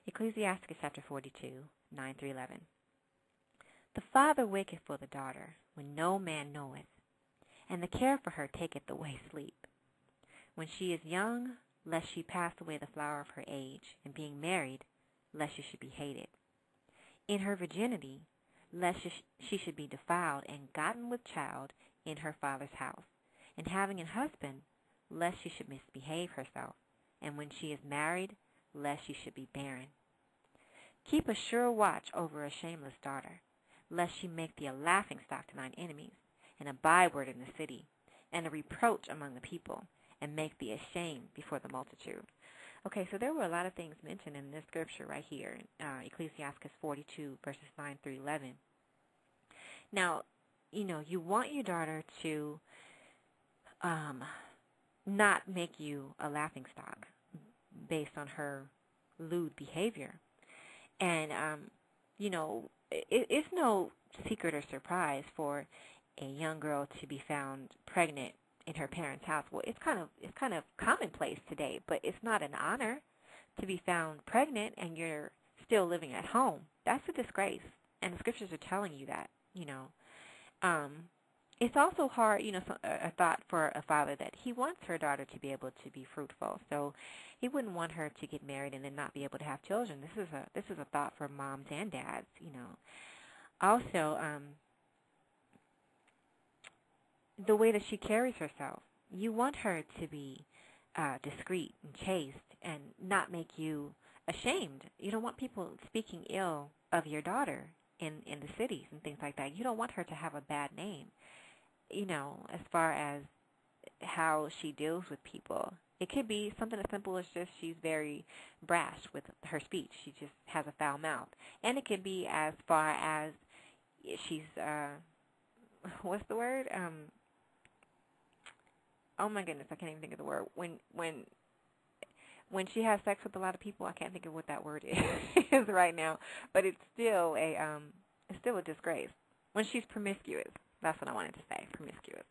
Ecclesiasticus chapter 42, 9 through 11. The father waketh for the daughter, when no man knoweth, and the care for her taketh away sleep. When she is young, lest she pass away the flower of her age, and being married, lest she should be hated. In her virginity, lest she should be defiled and gotten with child in her father's house, and having an husband, lest she should misbehave herself, and when she is married, lest she should be barren. Keep a sure watch over a shameless daughter, lest she make thee a laughingstock to thine enemies, and a byword in the city, and a reproach among the people, and make thee ashamed before the multitude. Okay, so there were a lot of things mentioned in this scripture right here, Ecclesiasticus 42, verses 9 through 11. Now, you want your daughter to not make you a laughingstock based on her lewd behavior. And, it's no secret or surprise for a young girl to be found pregnant in her parents' house. Well, it's kind of commonplace today, but it's not an honor to be found pregnant and you're still living at home. That's a disgrace, and the scriptures are telling you that. It's also hard, a thought for a father that he wants her daughter to be able to be fruitful. So he wouldn't want her to get married and then not be able to have children. This is a thought for moms and dads. Also, the way that she carries herself. You want her to be discreet and chaste and not make you ashamed. You don't want people speaking ill of your daughter in the cities and things like that. You don't want her to have a bad name, as far as how she deals with people. It could be something as simple as just she's very brash with her speech. She just has a foul mouth. And it could be as far as she's, what's the word? Oh my goodness, I can't even think of the word. When she has sex with a lot of people, I can't think of what that word is right now. But it's still a disgrace. When she's promiscuous, that's what I wanted to say, promiscuous.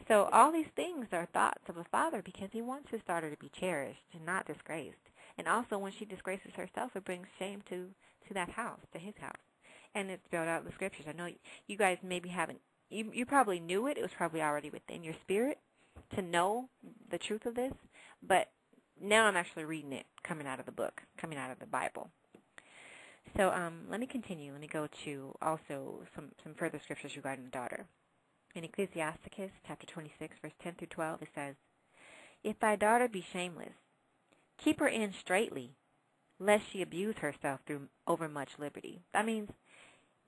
So all these things are thoughts of a father because he wants his daughter to be cherished and not disgraced. And also when she disgraces herself, it brings shame to that house, to his house. And it's spelled out in the scriptures. I know you guys maybe haven't, you probably knew it. It was probably already within your spirit to know the truth of this. But now I'm actually reading it coming out of the book, coming out of the Bible. So let me continue. Let me go to also some further scriptures regarding the daughter. In Ecclesiasticus chapter 26, verse 10 through 12, it says, If thy daughter be shameless, keep her in straitly, lest she abuse herself through overmuch liberty. That means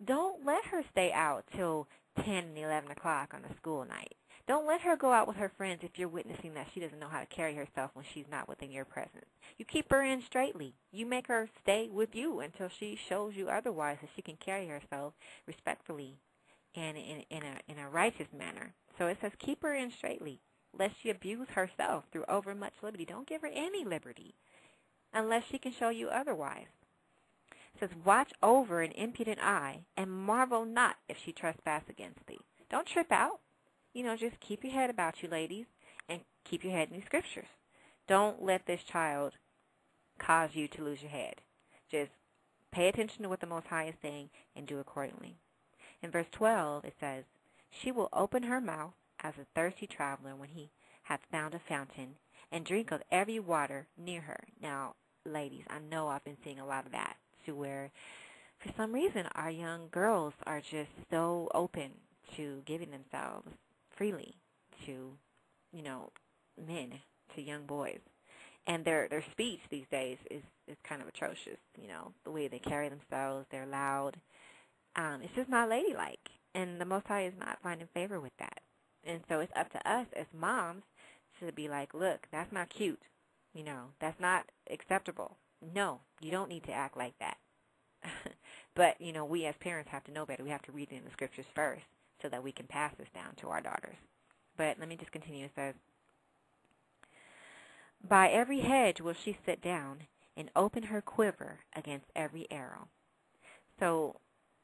don't let her stay out till 10 and 11 o'clock on a school night. Don't let her go out with her friends if you're witnessing that she doesn't know how to carry herself when she's not within your presence. You keep her in straitly. You make her stay with you until she shows you otherwise that she can carry herself respectfully and in a righteous manner. So it says keep her in straitly, lest she abuse herself through overmuch liberty. Don't give her any liberty unless she can show you otherwise. It says watch over an impudent eye and marvel not if she trespass against thee. Don't trip out. Just keep your head about you, ladies, and keep your head in the scriptures. Don't let this child cause you to lose your head. Just pay attention to what the Most High is saying and do accordingly. In verse 12, it says, She will open her mouth as a thirsty traveler when he hath found a fountain, and drink of every water near her. Now, ladies, I know I've been seeing a lot of that, to where for some reason our young girls are just so open to giving themselves freely to, men, to young boys. And their speech these days is kind of atrocious, the way they carry themselves, they're loud. It's just not ladylike, and the Most High is not finding favor with that. And so it's up to us as moms to be like, look, that's not cute, that's not acceptable. No, you don't need to act like that. But, we as parents have to know better. We have to read it in the scriptures first so that we can pass this down to our daughters. But let me just continue. It says, By every hedge will she sit down and open her quiver against every arrow. So,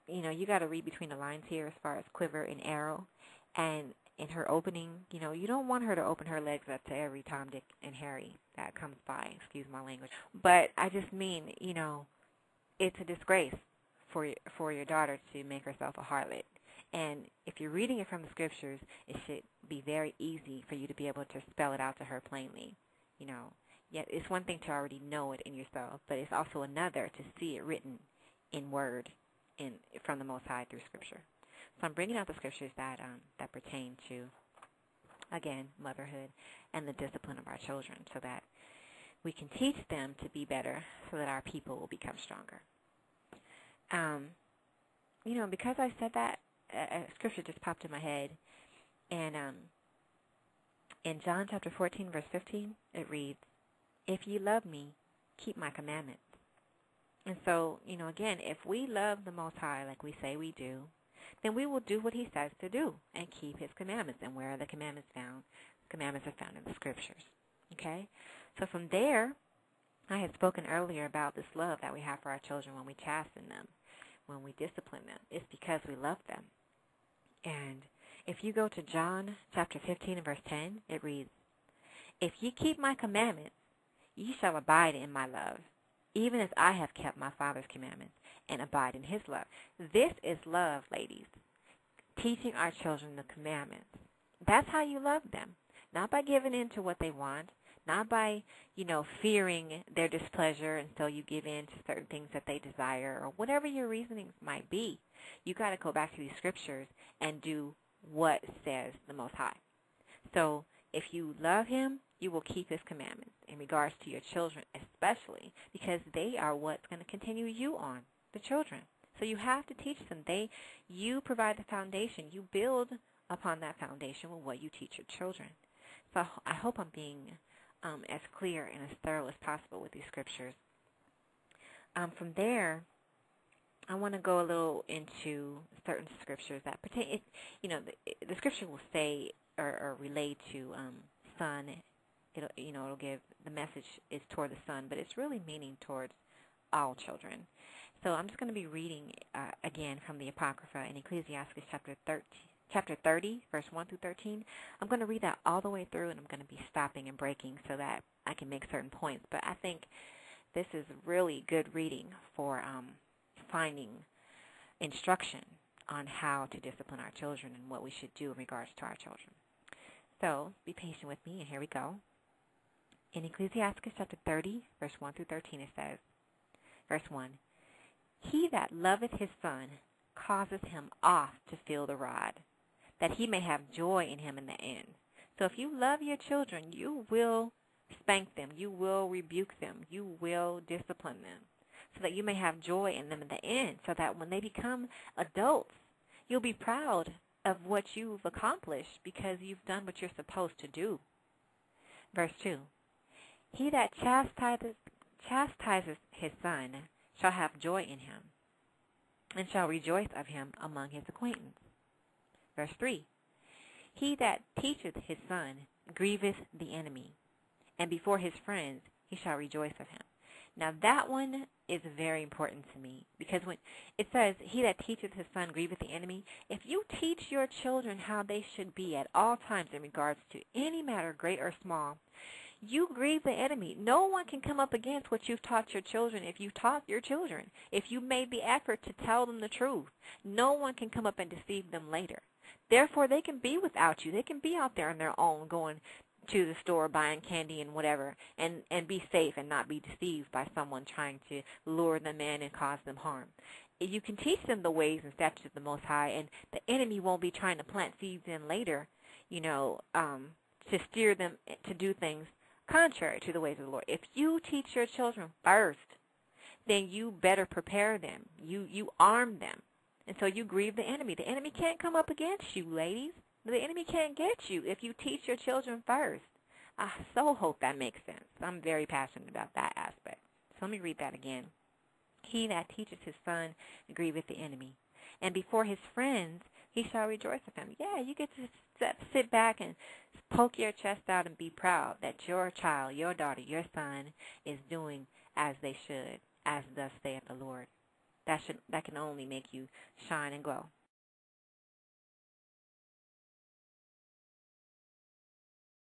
you got to read between the lines here as far as quiver and arrow. And in her opening, you don't want her to open her legs up to every Tom, Dick, and Harry that comes by. Excuse my language. But I just mean, it's a disgrace for your daughter to make herself a harlot. And if you're reading it from the scriptures, it should be very easy for you to be able to spell it out to her plainly. Yet it's one thing to already know it in yourself, but it's also another to see it written in word from the Most High through Scripture. So I'm bringing out the scriptures that pertain to, again, motherhood and the discipline of our children, so that we can teach them to be better, so that our people will become stronger. Because I said that, a scripture just popped in my head, and in John chapter 14, verse 15, it reads, "If ye love me, keep my commandments." And so, again, if we love the Most High like we say we do, then we will do what he says to do and keep his commandments. And where are the commandments found? Commandments are found in the scriptures. Okay? So from there, I had spoken earlier about this love that we have for our children when we chasten them, when we discipline them. It's because we love them. And if you go to John chapter 15 and verse 10, it reads, "If ye keep my commandments, ye shall abide in my love, even as I have kept my Father's commandments and abide in his love." This is love, ladies. Teaching our children the commandments. That's how you love them. Not by giving in to what they want, not by, fearing their displeasure, and so you give in to certain things that they desire, or whatever your reasonings might be. You got to go back to these scriptures and do what says the Most High. So if you love him, you will keep his commandments in regards to your children, especially because they are what's going to continue you on, the children. So you have to teach them. You provide the foundation. You build upon that foundation with what you teach your children. So I hope I'm being as clear and as thorough as possible with these scriptures. From there, I want to go a little into certain scriptures that pertain. The scripture will say or relate to son. It'll give the message is toward the son, but it's really meaning towards all children. So I'm just going to be reading again from the Apocrypha in Ecclesiasticus chapter 30, verse 1 through 13. I'm going to read that all the way through, and I'm going to be stopping and breaking so that I can make certain points. But I think this is really good reading for finding instruction on how to discipline our children and what we should do in regards to our children. So be patient with me, and here we go. In Ecclesiasticus chapter 30, verse 1 through 13, it says, verse 1, "He that loveth his son causeth him oft to feel the rod, that he may have joy in him in the end." So if you love your children, you will spank them, you will rebuke them, you will discipline them, so that you may have joy in them in the end, so that when they become adults, you'll be proud of what you've accomplished because you've done what you're supposed to do. Verse 2, "He that chastiseth his son shall have joy in him, and shall rejoice of him among his acquaintance." Verse 3, "He that teacheth his son grieveth the enemy, and before his friends he shall rejoice of him." Now that one is very important to me, because when it says, "He that teacheth his son grieveth the enemy," if you teach your children how they should be at all times in regards to any matter, great or small, you grieve the enemy. No one can come up against what you've taught your children if you've taught your children. If you made the effort to tell them the truth, no one can come up and deceive them later. Therefore, they can be without you. They can be out there on their own, going to the store, buying candy and whatever, and be safe and not be deceived by someone trying to lure them in and cause them harm. You can teach them the ways and statutes of the Most High, and the enemy won't be trying to plant seeds in later, to steer them to do things contrary to the ways of the Lord. If you teach your children first, then you better prepare them. You arm them. And so you grieve the enemy. The enemy can't come up against you, ladies. The enemy can't get you if you teach your children first. I so hope that makes sense. I'm very passionate about that aspect. So let me read that again. "He that teacheth his son grieveth the enemy, and before his friends he shall rejoice with him." Yeah, you get to sit back and poke your chest out and be proud that your child, your daughter, your son is doing as they should, as thus saith the Lord. That can only make you shine and glow.